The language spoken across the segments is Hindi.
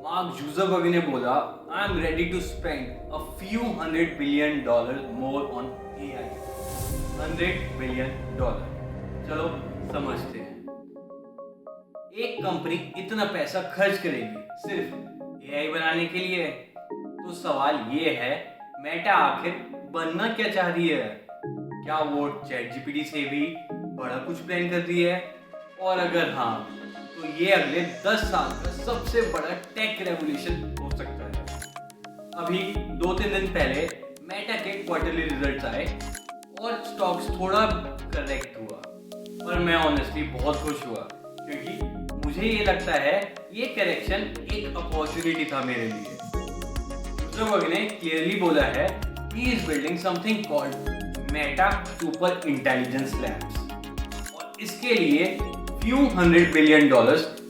मार्क जुकरबर्ग ने बोला, I am ready to spend a few $100 billion more on AI। $100 billion। चलो समझते हैं, एक कंपनी इतना पैसा खर्च करेगी सिर्फ AI बनाने के लिए? तो सवाल ये है, मेटा आखिर बनना क्या चाह रही है? क्या वो ChatGPT से भी बड़ा कुछ प्लान कर रही है? और अगर हाँ, तो ये अगले 10 साल का सबसे बड़ा टेक रेवोल्यूशन हो सकता है। अभी 2-3 दिन पहले मेटा के क्वार्टरली रिजल्ट्स आए और स्टॉक्स थोड़ा करेक्ट हुआ, और मैं ऑनेस्टली बहुत खुश हुआ, क्योंकि मुझे ये लगता है ये करेक्शन एक अपॉर्चुनिटी था मेरे लिए। जुकरबर्ग ने क्लियरली बोला है, he is building something called Meta super intelligence labs, और इसके लिए फ्यू $100 billion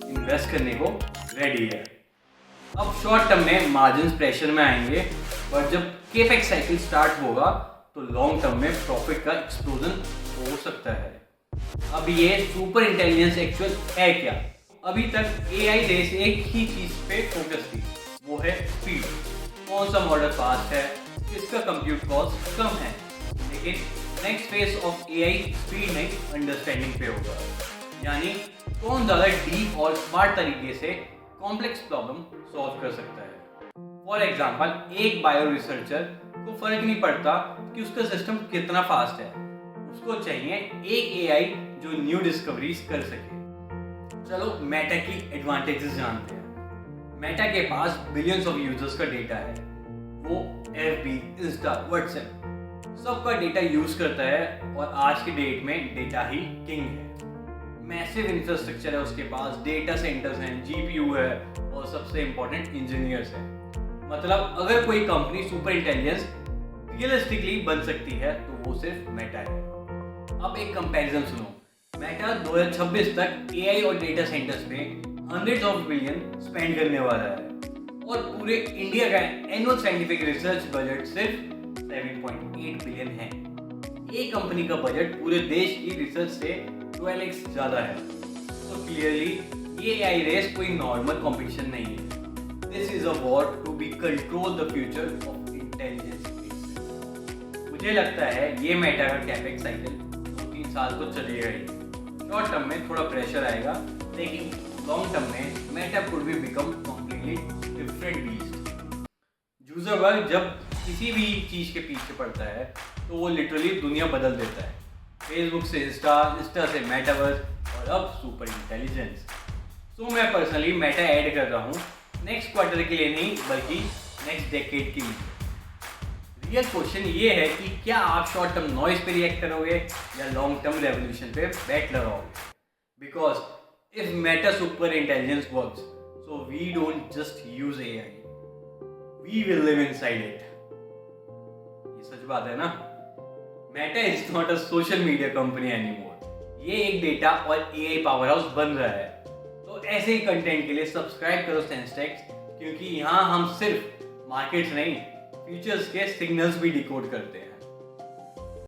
इन्वेस्ट करने को रेडी है। अब शॉर्ट टर्म में मार्जिन प्रेशर में आएंगे, पर जब केपेक्स साइकिल स्टार्ट होगा तो लॉन्ग टर्म में प्रॉफिट का एक्सप्लोजन हो सकता है। अब ये सुपर इंटेलिजेंस एक्चुअल है क्या? अभी तक AI रेस एक ही चीज पे फोकस थी, वो है स्पीड। कौन सा मॉडल फास्ट है, किसका कंप्यूट कॉस्ट कम है। लेकिन next phase of AI speed नहीं, अंडरस्टैंडिंग पे होगा। यानी कौन ज़्यादा डीप और स्मार्ट तरीके से कॉम्प्लेक्स प्रॉब्लम सॉल्व कर सकता है। फॉर एग्जाम्पल, एक बायो रिसर्चर को फर्क नहीं पड़ता कि उसका सिस्टम कितना फास्ट है, उसको चाहिए एक AI जो न्यू डिस्कवरीज कर सके। चलो मेटा की एडवांटेजेस जानते हैं। मेटा के पास बिलियंस ऑफ यूजर्स का डेटा है। वो FB, इंस्टा, व्हाट्सएप सबका डेटा यूज करता है, और आज के डेट में डेटा ही किंग है। मैसिव इंफ्रास्ट्रक्चर है उसके पास, डेटा सेंटर्स हैं, GPU है, और सबसे इंपॉर्टेंट इंजीनियर्स हैं। मतलब अगर कोई कंपनी सुपर इंटेलिजेंस रियलिस्टिकली बन सकती है तो वो सिर्फ मेटा है। अब एक कंपैरिजन सुनो, मेटा 2026 तक AI और डेटा सेंटर्स पे हंड्रेड्स ऑफ बिलियन स्पेंड करने वाला है, और पूरे इंडिया का एनुअल साइंटिफिक रिसर्च बजट सिर्फ 7.8 बिलियन है। एक कंपनी का बजट पूरे देश की रिसर्च से 12x ज्यादा है। तो क्लियरली ये AI रेस कोई नॉर्मल कंपटीशन नहीं है। This is a war to be control the future of intelligence. मुझे लगता है ये मेटा का कैपेक्स साइकिल 2-3 साल तो चलेगा ही। शॉर्ट टर्म में थोड़ा प्रेशर आएगा, लेकिन लॉन्ग टर्म में Meta could be become completely different beast. Zuckerberg जब किसी भी चीज के पीछे पड़ता है तो वो लिटरली दुनिया बदल देता है। फेसबुक से इंस्टा से मेटावर्स, और अब सुपर इंटेलिजेंस। तो मैं पर्सनली मेटा ऐड कर रहा हूँ, नेक्स्ट क्वार्टर के लिए नहीं बल्कि नेक्स्ट डेकेड के लिए। रियल क्वेश्चन ये है कि क्या आप शॉर्ट टर्म नॉइज पे रिएक्ट करोगे या लॉन्ग टर्म रेवोल्यूशन पे बेट लगाओगे? Because if Meta super intelligence works, so we don't just use AI, we will live inside it. ये सच बात है ना? Meta is not a social media company anymore. ये एक डेटा और AI पावर हाउस बन रहा है। तो ऐसे ही कंटेंट के लिए सब्सक्राइब करो सेंसटेक्स, क्योंकि यहाँ हम सिर्फ मार्केट्स नहीं, फ्यूचर्स के सिग्नल्स भी डिकोड करते हैं।